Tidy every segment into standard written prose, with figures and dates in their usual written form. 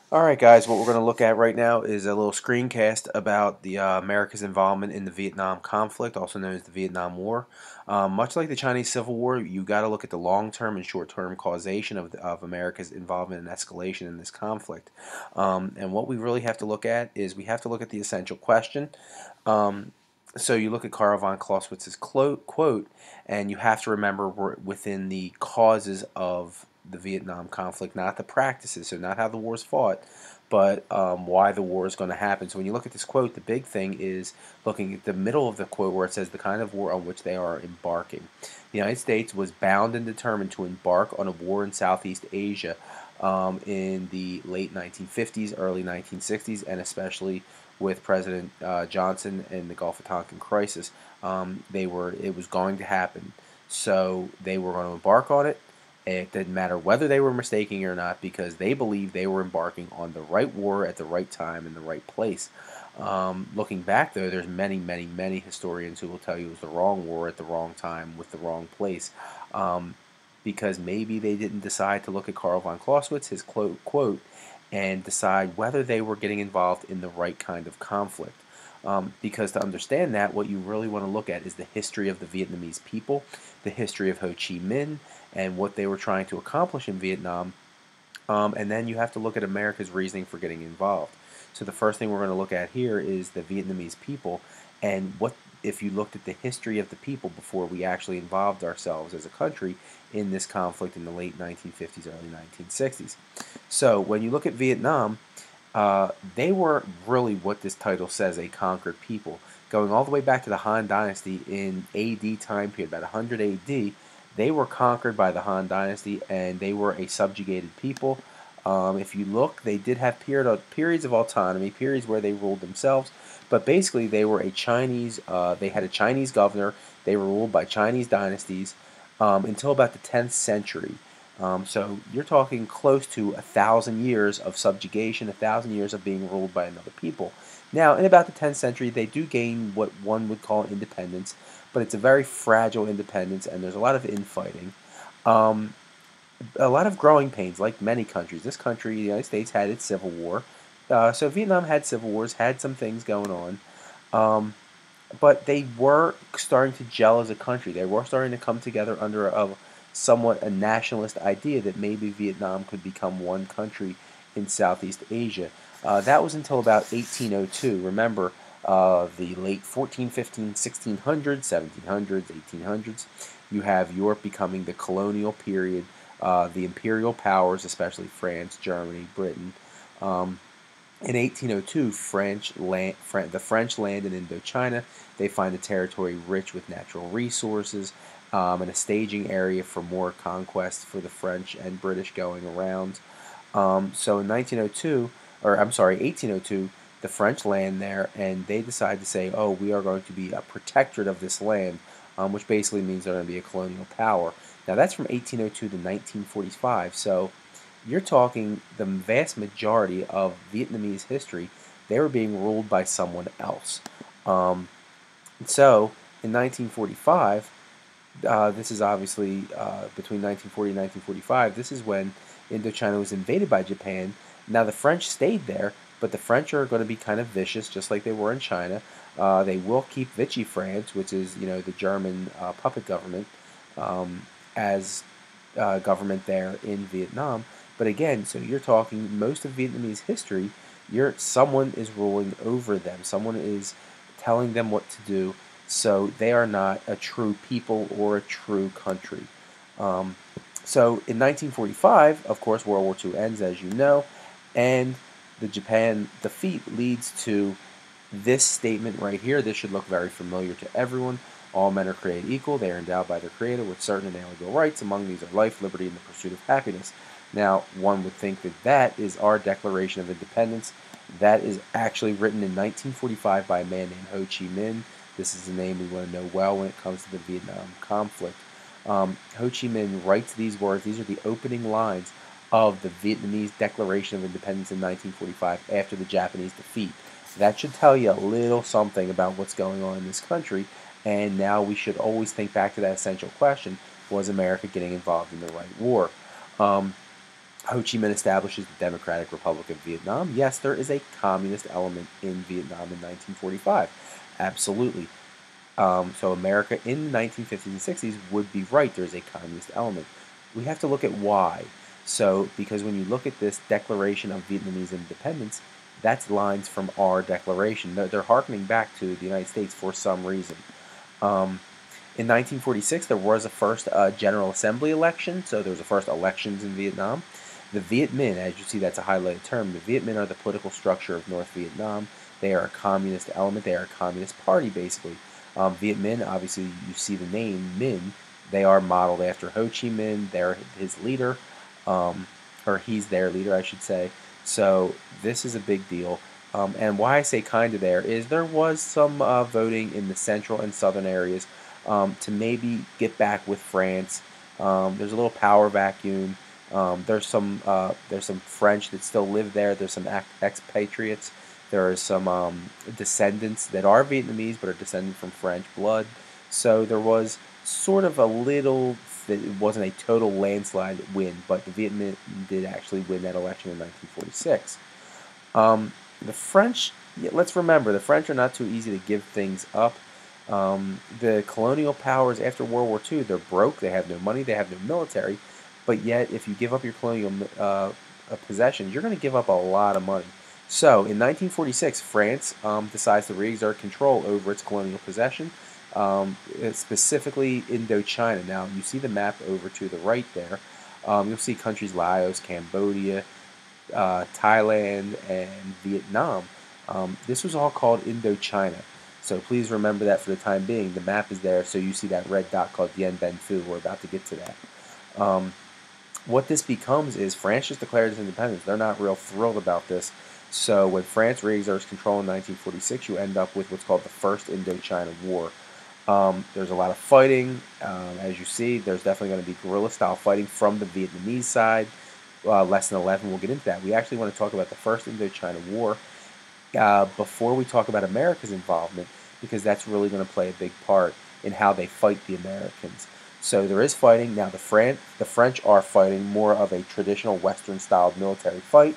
Alright guys, what we're going to look at right now is a little screencast about the America's involvement in the Vietnam conflict, also known as the Vietnam War. Much like the Chinese Civil War, you got to look at the long-term and short-term causation of America's involvement and escalation in this conflict. And what we really have to look at is we have to look at the essential question. Um, so you look at Karl von Clausewitz's quote, and you have to remember we're within the causes of the Vietnam conflict, not the practices, so not how the war is fought, but why the war is going to happen. So when you look at this quote, the big thing is looking at the middle of the quote where it says the kind of war on which they are embarking. The United States was bound and determined to embark on a war in Southeast Asia in the late 1950s, early 1960s, and especially with President Johnson and the Gulf of Tonkin crisis. It was going to happen. So they were going to embark on it. It didn't matter whether they were mistaking or not because they believed they were embarking on the right war at the right time in the right place. Looking back, though, there's many, many, many historians who will tell you it was the wrong war at the wrong time with the wrong place. Because maybe they didn't decide to look at Karl von Clausewitz, his quote, and decide whether they were getting involved in the right kind of conflict. Because to understand that, what you really want to look at is the history of the Vietnamese people, the history of Ho Chi Minh, and what they were trying to accomplish in Vietnam. And then you have to look at America's reasoning for getting involved. So the first thing we're going to look at here is the Vietnamese people, and what if you looked at the history of the people before we actually involved ourselves as a country in this conflict in the late 1950s, early 1960s. So when you look at Vietnam, they were really what this title says, a conquered people. Going all the way back to the Han Dynasty in AD time period, about 100 AD, they were conquered by the Han Dynasty and they were a subjugated people. If you look, they did have periods of autonomy, periods where they ruled themselves, but basically they were they had a Chinese governor, they were ruled by Chinese dynasties until about the 10th century. So you're talking close to 1,000 years of subjugation, 1,000 years of being ruled by another people. Now, in about the 10th century, they do gain what one would call independence, but it's a very fragile independence, and there's a lot of infighting. Um, a lot of growing pains, like many countries. This country, the United States, had its civil war. So Vietnam had civil wars, had some things going on. Um, but they were starting to gel as a country. They were starting to come together under somewhat a nationalist idea that maybe Vietnam could become one country in Southeast Asia. That was until about 1802. Remember, the late 14, 15, 1600s, 1700s, 1800s. You have Europe becoming the colonial period, the imperial powers, especially France, Germany, Britain. Um, in 1802, the French land in Indochina. They find the territory rich with natural resources and a staging area for more conquests for the French and British going around. So in 1902, or I'm sorry, 1802, the French land there, and they decide to say, oh, we are going to be a protectorate of this land, which basically means they're going to be a colonial power. Now that's from 1802 to 1945, so you're talking the vast majority of Vietnamese history, they were being ruled by someone else. Um, so in 1945, this is obviously between 1940 and 1945, this is when Indochina was invaded by Japan. Now the French stayed there, but the French are going to be kind of vicious, just like they were in China. They will keep Vichy France, which is the German puppet government, as government there in Vietnam. But again, so you're talking most of Vietnamese history, someone is ruling over them. Someone is telling them what to do. So they are not a true people or a true country. Um, so in 1945, of course, World War II ends, as you know, and the Japan defeat leads to this statement right here. This should look very familiar to everyone. All men are created equal. They are endowed by their Creator with certain inalienable rights. Among these are life, liberty, and the pursuit of happiness. Now, one would think that that is our Declaration of Independence. That is actually written in 1945 by a man named Ho Chi Minh. This is a name we want to know well when it comes to the Vietnam conflict. Ho Chi Minh writes these words. These are the opening lines of the Vietnamese Declaration of Independence in 1945 after the Japanese defeat. That should tell you a little something about what's going on in this country, and now we should always think back to that essential question: was America getting involved in the right war? Um, Ho Chi Minh establishes the Democratic Republic of Vietnam. Yes, there is a communist element in Vietnam in 1945. Absolutely. So America in the 1950s and 60s would be right. There's a communist element. We have to look at why. So, because when you look at this Declaration of Vietnamese Independence, that's lines from our declaration. They're hearkening back to the United States for some reason. Um, in 1946, there was a first General Assembly election, so there was a first elections in Vietnam. The Viet Minh, as you see, that's a highlighted term. The Viet Minh are the political structure of North Vietnam. They are a communist element. They are a communist party, basically. Viet Minh, obviously, you see the name Minh. They are modeled after Ho Chi Minh. They're his leader, or he's their leader, I should say. So this is a big deal. And why I say kind of there is there was some voting in the central and southern areas to maybe get back with France. There's a little power vacuum. There's some French that still live there. There's some expatriates. There are some descendants that are Vietnamese but are descended from French blood. So there was sort of a little. It wasn't a total landslide win, but the Viet Minh did actually win that election in 1946. The French, yeah, let's remember, the French are not too easy to give things up. The colonial powers after World War II, they're broke, they have no money, they have no military, but yet if you give up your colonial possessions, you're going to give up a lot of money. So in 1946, France decides to re-exert control over its colonial possession, specifically Indochina. Now you see the map over to the right there. You'll see countries Laos, Cambodia, Thailand, and Vietnam. This was all called Indochina. So please remember that for the time being. The map is there, so you see that red dot called Dien Bien Phu. We're about to get to that. What this becomes is France just declared its independence. They're not real thrilled about this. So when France re-exerts control in 1946, you end up with what's called the First Indochina War. There's a lot of fighting. As you see, there's definitely going to be guerrilla-style fighting from the Vietnamese side. Lesson 11, we'll get into that. We actually want to talk about the First Indochina War before we talk about America's involvement, because that's really going to play a big part in how they fight the Americans. So there is fighting. Now the French are fighting more of a traditional Western-styled military fight.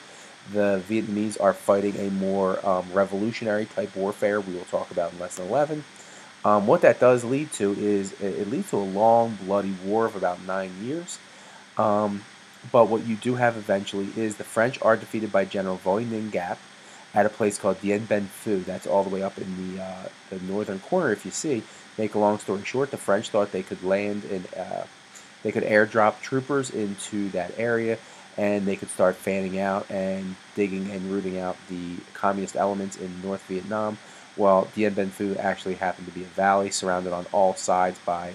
The Vietnamese are fighting a more revolutionary type warfare we will talk about in Lesson 11. What that does lead to is it leads to a long, bloody war of about 9 years. But what you do have eventually is the French are defeated by General Voi Ninh Gap at a place called Dien Bien Phu. That's all the way up in the northern corner, if you see. Make a long story short, the French thought they could land and they could airdrop troopers into that area, and they could start fanning out and digging and rooting out the communist elements in North Vietnam. Well, Dien Bien Phu actually happened to be a valley surrounded on all sides by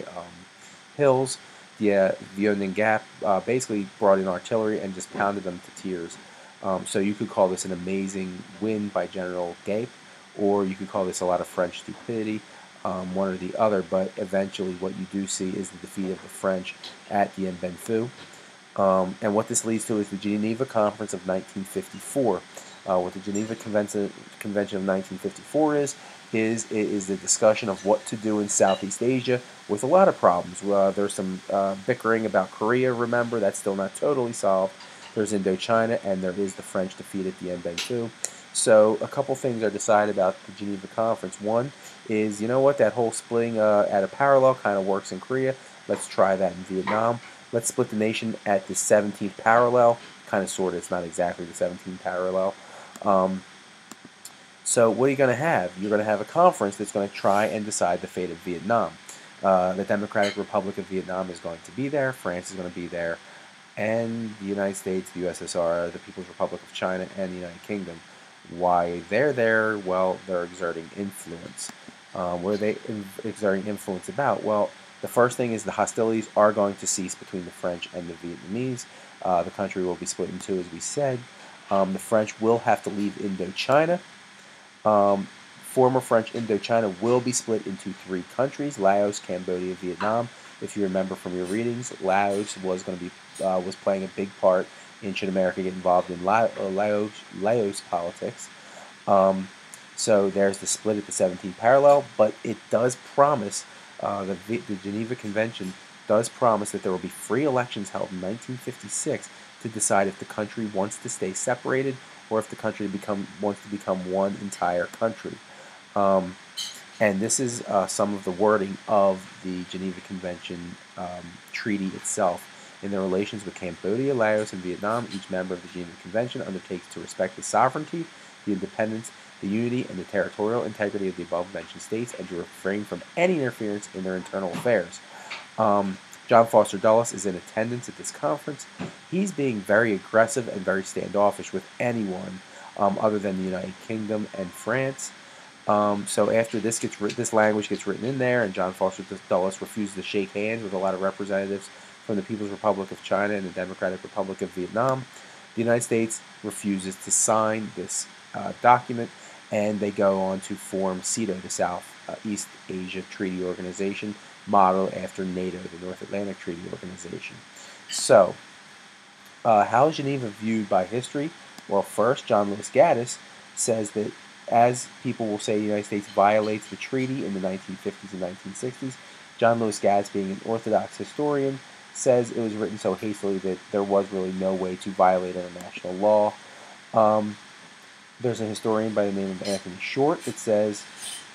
hills. The Voi Ninh Gap basically brought in artillery and just pounded them to tears. So you could call this an amazing win by General Gape, or you could call this a lot of French stupidity, one or the other. But eventually what you do see is the defeat of the French at Dien Bien Phu. And what this leads to is the Geneva Conference of 1954. What the Geneva Convention of 1954 is the discussion of what to do in Southeast Asia with a lot of problems. There's some bickering about Korea, remember, that's still not totally solved. There's Indochina, and there is the French defeat at Dien Bien Phu. So a couple things are decided about the Geneva Conference. One is, you know what, that whole splitting at a parallel kind of works in Korea. Let's try that in Vietnam. Let's split the nation at the 17th parallel. Kind of, sort of, it's not exactly the 17th parallel. So what are you going to have? You're going to have a conference that's going to try and decide the fate of Vietnam. The Democratic Republic of Vietnam is going to be there. France is going to be there. And the United States, the USSR, the People's Republic of China, and the United Kingdom. Why they're there? Well, they're exerting influence. What are they exerting influence about? Well, the first thing is the hostilities are going to cease between the French and the Vietnamese. The country will be split in two, as we said. The French will have to leave Indochina. Former French Indochina will be split into three countries: Laos, Cambodia, Vietnam. If you remember from your readings, Laos was going to be was playing a big part in should America get involved in Laos politics. So there's the split at the 17th parallel, but it does promise, the Geneva Convention does promise that there will be free elections held in 1956 to decide if the country wants to stay separated or if the country wants to become one entire country. Um, and this is some of the wording of the Geneva Convention treaty itself. In their relations with Cambodia, Laos, and Vietnam, each member of the Geneva Convention undertakes to respect the sovereignty, the independence, the unity, and the territorial integrity of the above-mentioned states, and to refrain from any interference in their internal affairs. Um, John Foster Dulles is in attendance at this conference. He's being very aggressive and very standoffish with anyone other than the United Kingdom and France. So after this language gets written in there, and John Foster Dulles refuses to shake hands with a lot of representatives from the People's Republic of China and the Democratic Republic of Vietnam, the United States refuses to sign this document, and they go on to form CETO, the South East Asia Treaty Organization, modeled after NATO, the North Atlantic Treaty Organization. So, how is Geneva viewed by history? Well, first, John Lewis Gaddis says that as people will say the United States violates the treaty in the 1950s and 1960s, John Lewis Gaddis, being an Orthodox historian, says it was written so hastily that there was really no way to violate international law. There's a historian by the name of Anthony Short that says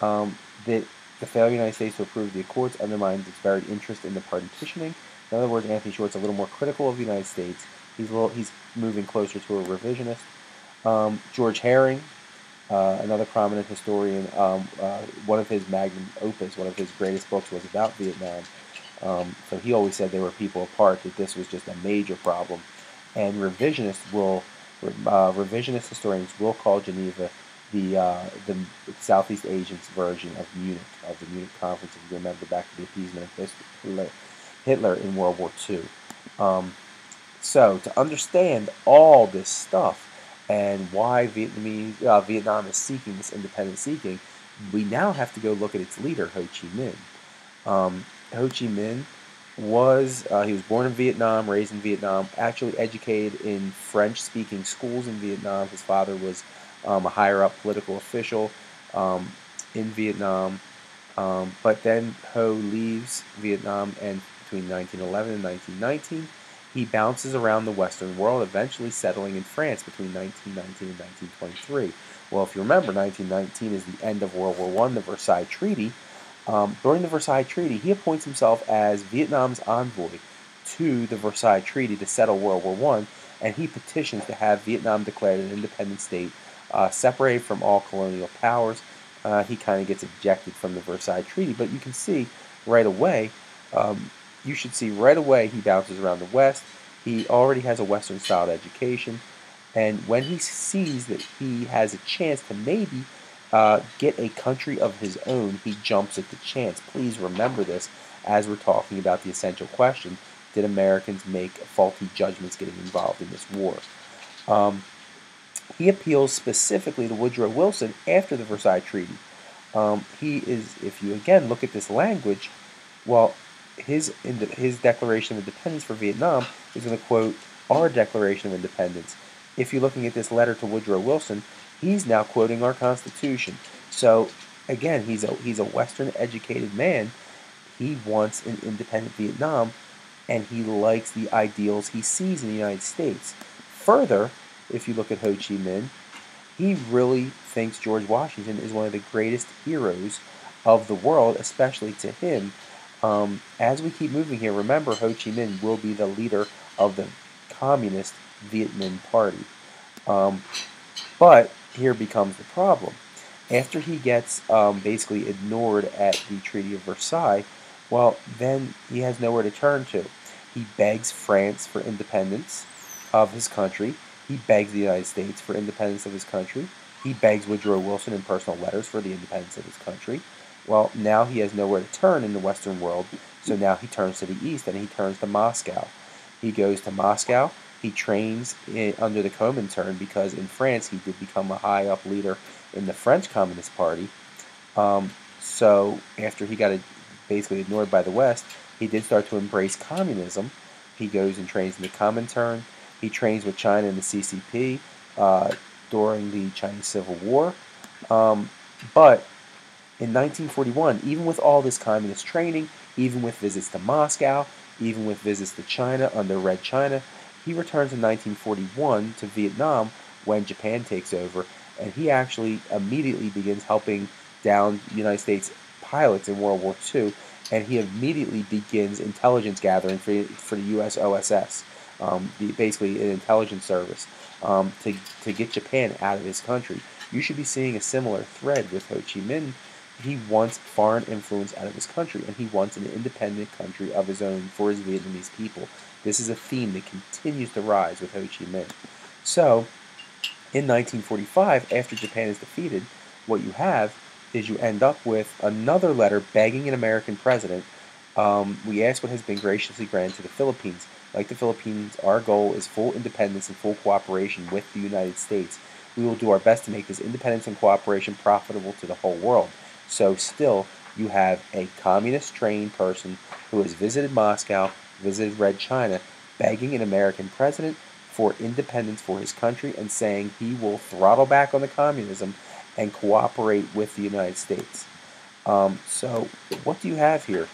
that the failure of the United States to approve the Accords undermines its very interest in the partitioning. In other words, Anthony Short's a little more critical of the United States. He's moving closer to a revisionist. George Herring, another prominent historian, one of his magnum opus, one of his greatest books was about Vietnam. So he always said they were people apart, that this was just a major problem. And revisionist historians will call Geneva the Southeast Asians version of the Munich Conference, if you remember back to the appeasement of Hitler in World War II. So to understand all this stuff and why Vietnam is seeking this independence we now have to go look at its leader, Ho Chi Minh. Ho Chi Minh he was born in Vietnam, raised in Vietnam, actually educated in French-speaking schools in Vietnam. His father was a higher-up political official in Vietnam. But then Ho leaves Vietnam, and between 1911 and 1919, he bounces around the Western world, eventually settling in France between 1919 and 1923. Well, if you remember, 1919 is the end of World War I, the Versailles Treaty. During the Versailles Treaty, he appoints himself as Vietnam's envoy to the Versailles Treaty to settle World War I, and he petitions to have Vietnam declared an independent state, separated from all colonial powers. He kind of gets ejected from the Versailles Treaty, but you can see right away, he bounces around the West. He already has a Western-styled education, and when he sees that he has a chance to maybe get a country of his own, he jumps at the chance. Please remember this as we're talking about the essential question: did Americans make faulty judgments getting involved in this war? He appeals specifically to Woodrow Wilson after the Versailles Treaty. If you again look at this language, well, his Declaration of Independence for Vietnam is going to quote our Declaration of Independence. If you're looking at this letter to Woodrow Wilson, he's now quoting our Constitution. So again, he's a Western-educated man. He wants an independent Vietnam, and he likes the ideals he sees in the United States. Further, if you look at Ho Chi Minh, he really thinks George Washington is one of the greatest heroes of the world, especially to him. As we keep moving here, remember Ho Chi Minh will be the leader of the Communist Viet Minh Party. But here becomes the problem. After he gets basically ignored at the Treaty of Versailles, well, then he has nowhere to turn to. He begs France for independence of his country. He begs the United States for independence of his country. He begs Woodrow Wilson in personal letters for the independence of his country. Well, now he has nowhere to turn in the Western world, so now he turns to the East, and he turns to Moscow. He goes to Moscow. He trains under the Comintern, because in France he did become a high-up leader in the French Communist Party. So after he got basically ignored by the West, he did start to embrace communism. He goes and trains in the Comintern. He trains with China in the CCP during the Chinese Civil War. But in 1941, even with all this communist training, even with visits to Moscow, even with visits to China under Red China, He returns in 1941 to Vietnam when Japan takes over, and he actually immediately begins helping down United States pilots in World War II, and he immediately begins intelligence gathering for the U.S. OSS, basically an intelligence service, to get Japan out of his country. You should be seeing a similar thread with Ho Chi Minh. He wants foreign influence out of his country, and he wants an independent country of his own for his Vietnamese people. This is a theme that continues to rise with Ho Chi Minh. So, in 1945, after Japan is defeated, what you have is you end up with another letter begging an American president. We ask what has been graciously granted to the Philippines. Like the Philippines, our goal is full independence and full cooperation with the United States. We will do our best to make this independence and cooperation profitable to the whole world. So still, you have a communist-trained person who has visited Moscow, visited Red China, begging an American president for independence for his country and saying he will throttle back on the communism and cooperate with the United States. So what do you have here?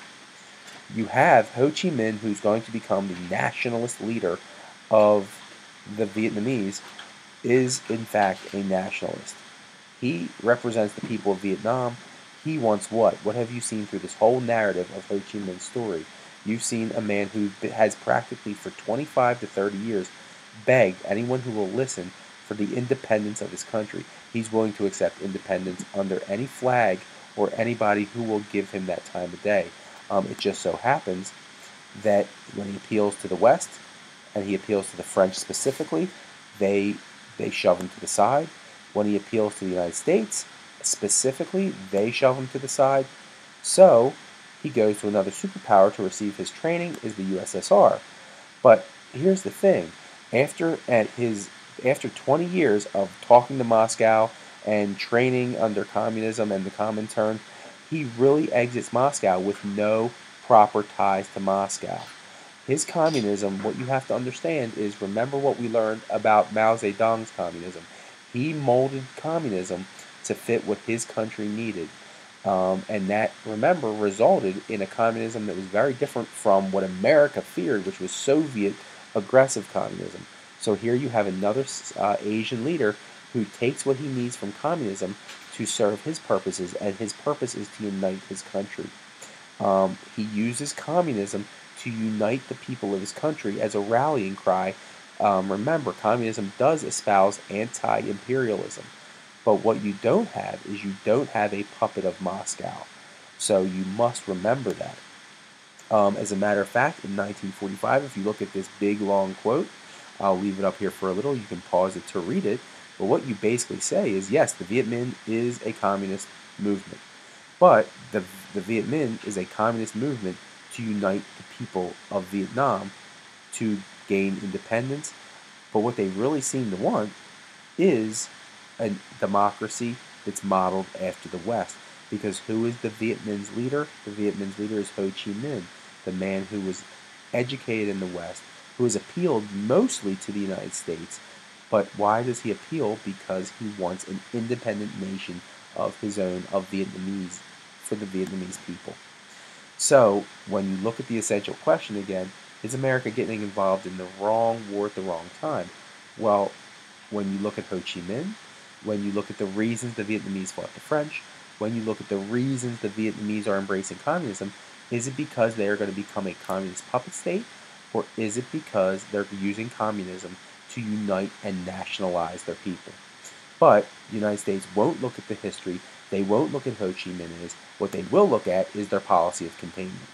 You have Ho Chi Minh, who's going to become the nationalist leader of the Vietnamese, is in fact a nationalist. He represents the people of Vietnam. He wants what? What have you seen through this whole narrative of Ho Chi Minh's story? You've seen a man who has practically for 25 to 30 years begged anyone who will listen for the independence of his country. He's willing to accept independence under any flag or anybody who will give him that time of day. It just so happens that when he appeals to the West, and he appeals to the French specifically, they shove him to the side. When he appeals to the United States, specifically, they shove him to the side. So he goes to another superpower to receive his training, is the USSR. But here's the thing. After 20 years of talking to Moscow and training under communism and the Comintern, he really exits Moscow with no proper ties to Moscow. His communism, what you have to understand is, remember what we learned about Mao Zedong's communism. He molded communism to fit what his country needed. And that, remember, resulted in a communism that was very different from what America feared, which was Soviet aggressive communism. So here you have another Asian leader who takes what he needs from communism to serve his purposes, and his purpose is to unite his country. He uses communism to unite the people of his country as a rallying cry. Remember, communism does espouse anti-imperialism, but what you don't have is you don't have a puppet of Moscow. So you must remember that. As a matter of fact, in 1945, if you look at this big long quote, I'll leave it up here for a little, you can pause it to read it, but what you basically say is, yes, the Viet Minh is a communist movement, but the Viet Minh is a communist movement to unite the people of Vietnam to gain independence, but what they really seem to want is a democracy that's modeled after the West. Because who is the Viet Minh's leader? The Viet Minh's leader is Ho Chi Minh, the man who was educated in the West, who has appealed mostly to the United States. But why does he appeal? Because he wants an independent nation of his own, of Vietnamese, for the Vietnamese people. So, when you look at the essential question again, is America getting involved in the wrong war at the wrong time? Well, when you look at Ho Chi Minh, when you look at the reasons the Vietnamese fought the French, when you look at the reasons the Vietnamese are embracing communism, is it because they are going to become a communist puppet state, or is it because they're using communism to unite and nationalize their people? But the United States won't look at the history. They won't look at Ho Chi Minh is. What they will look at is their policy of containment.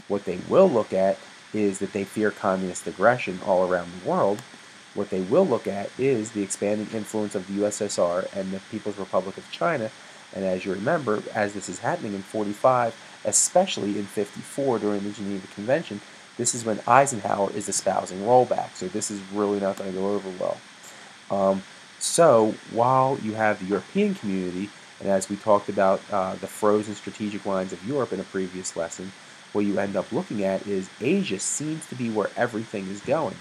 What they will look at is that they fear communist aggression all around the world. What they will look at is the expanding influence of the USSR and the People's Republic of China. And as you remember, as this is happening in 45, especially in 54 during the Geneva Convention, this is when Eisenhower is espousing rollback. So this is really not going to go over well. So while you have the European community, and as we talked about the frozen strategic lines of Europe in a previous lesson, what you end up looking at is Asia seems to be where everything is going.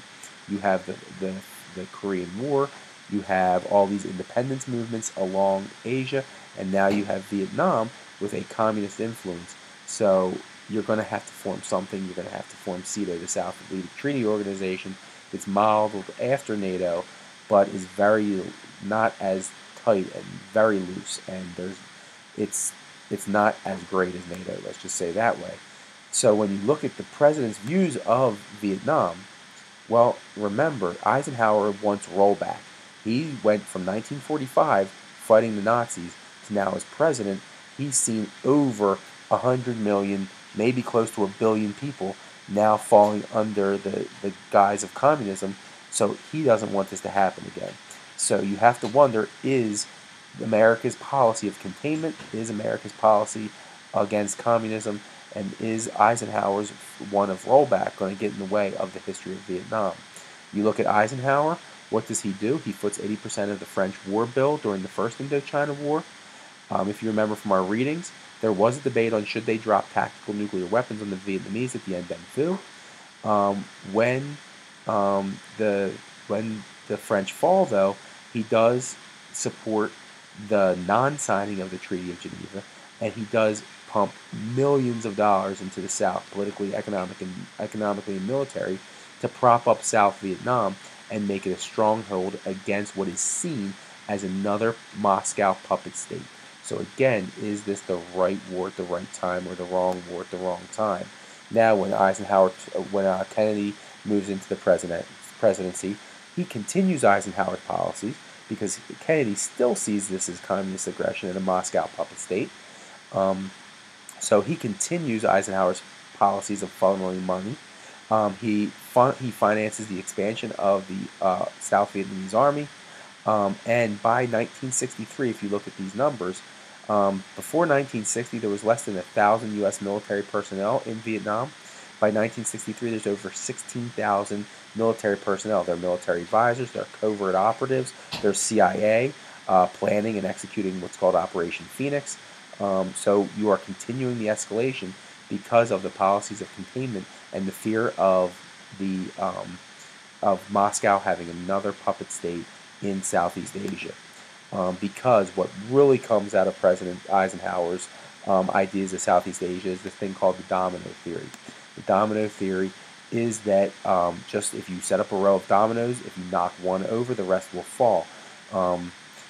You have the Korean War, you have all these independence movements along Asia, and now you have Vietnam with a communist influence. So you're going to have to form something. You're going to have to form SEATO, the South Atlantic Treaty Organization, It's modeled after NATO, but is very not as tight and very loose, and it's it's not as great as NATO. Let's just say that way. So when you look at the president's views of Vietnam, well, remember, Eisenhower wants rollback. He went from 1945 fighting the Nazis to now as president. He's seen over 100 million, maybe close to a billion people now falling under the guise of communism. So he doesn't want this to happen again. So you have to wonder, is America's policy of containment, is America's policy against communism, and is Eisenhower's one of rollback going to get in the way of the history of Vietnam? You look at Eisenhower, what does he do? He foots 80% of the French war bill during the First Indochina War. If you remember from our readings, there was a debate on should they drop tactical nuclear weapons on the Vietnamese at the Dien Bien Phu. When the French fall, though, he does support the non-signing of the Treaty of Geneva, and he does pump millions of dollars into the South, politically, economically, and military, to prop up South Vietnam and make it a stronghold against what is seen as another Moscow puppet state. So again, is this the right war at the right time or the wrong war at the wrong time? Now, when Kennedy moves into the presidency, he continues Eisenhower's policies because Kennedy still sees this as communist aggression and a Moscow puppet state. So he continues Eisenhower's policies of funneling money. He finances the expansion of the South Vietnamese army. And by 1963, if you look at these numbers, before 1960, there was less than 1,000 U.S. military personnel in Vietnam. By 1963, there's over 16,000 military personnel. They're military advisors, they're covert operatives, they're CIA, planning and executing what's called Operation Phoenix. So you are continuing the escalation because of the policies of containment and the fear of Moscow having another puppet state in Southeast Asia. Because what really comes out of President Eisenhower's ideas of Southeast Asia is this thing called the domino theory. The domino theory is that just if you set up a row of dominoes, if you knock one over, the rest will fall.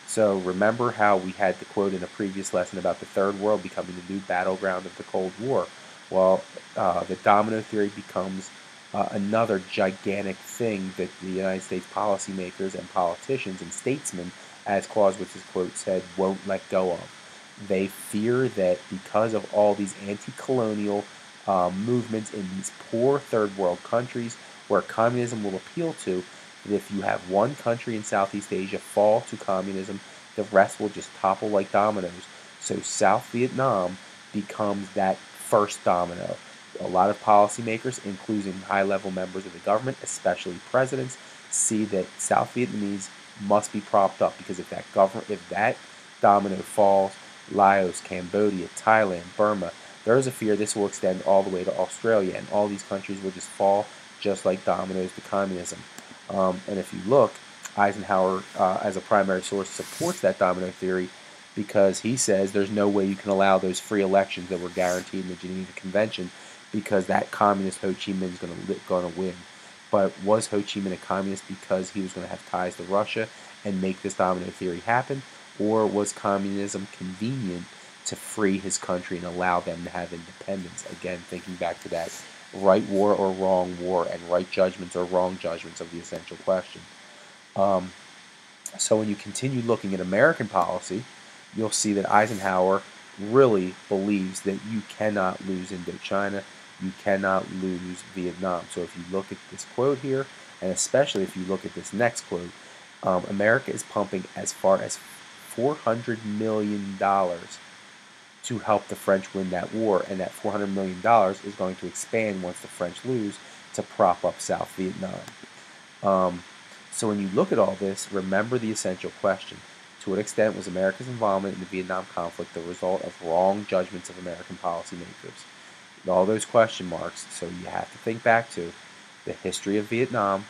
So remember how we had the quote in a previous lesson about the Third World becoming the new battleground of the Cold War. Well, the domino theory becomes another gigantic thing that the United States policymakers and politicians and statesmen, as Clausewitz's quote said, won't let go of. They fear that because of all these anti-colonial movements in these poor third world countries where communism will appeal to, that if you have one country in Southeast Asia fall to communism, the rest will just topple like dominoes. So South Vietnam becomes that first domino. A lot of policymakers, including high-level members of the government, especially presidents, see that South Vietnamese must be propped up because if that domino falls, Laos, Cambodia, Thailand, Burma, there is a fear this will extend all the way to Australia, and all these countries will just fall just like dominoes to communism. And if you look, Eisenhower, as a primary source, supports that domino theory because he says there's no way you can allow those free elections that were guaranteed in the Geneva Convention because that communist Ho Chi Minh is going to win. But was Ho Chi Minh a communist because he was going to have ties to Russia and make this domino theory happen? Or was communism convenient to free his country and allow them to have independence? Again, thinking back to that right war or wrong war and right judgments or wrong judgments of the essential question. So when you continue looking at American policy, you'll see that Eisenhower really believes that you cannot lose Indochina, you cannot lose Vietnam. So if you look at this quote here, and especially if you look at this next quote, America is pumping as far as $400 million to help the French win that war, and that $400 million is going to expand once the French lose to prop up South Vietnam. So when you look at all this, remember the essential question. To what extent was America's involvement in the Vietnam conflict the result of wrong judgments of American policymakers? All those question marks, so you have to think back to the history of Vietnam,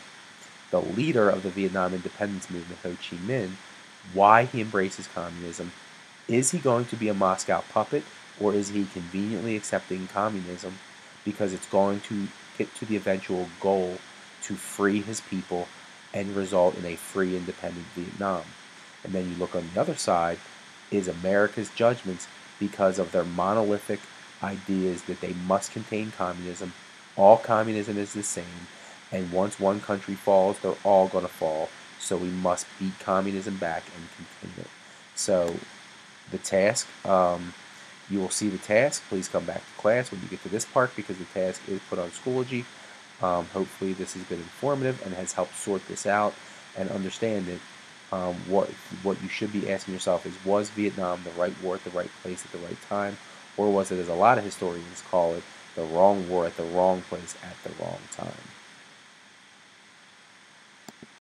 the leader of the Vietnam independence movement, Ho Chi Minh, why he embraces communism. Is he going to be a Moscow puppet, or is he conveniently accepting communism because it's going to get to the eventual goal to free his people and result in a free, independent Vietnam. And then you look on the other side is America's judgments because of their monolithic ideas that they must contain communism. All communism is the same, and once one country falls, they're all going to fall. So we must beat communism back and contain it. So the task, you will see the task. Please come back to class when you get to this part because the task is put on Schoology. Hopefully this has been informative and has helped sort this out and understand that what you should be asking yourself is, was Vietnam the right war at the right place at the right time, or was it, as a lot of historians call it, the wrong war at the wrong place at the wrong time?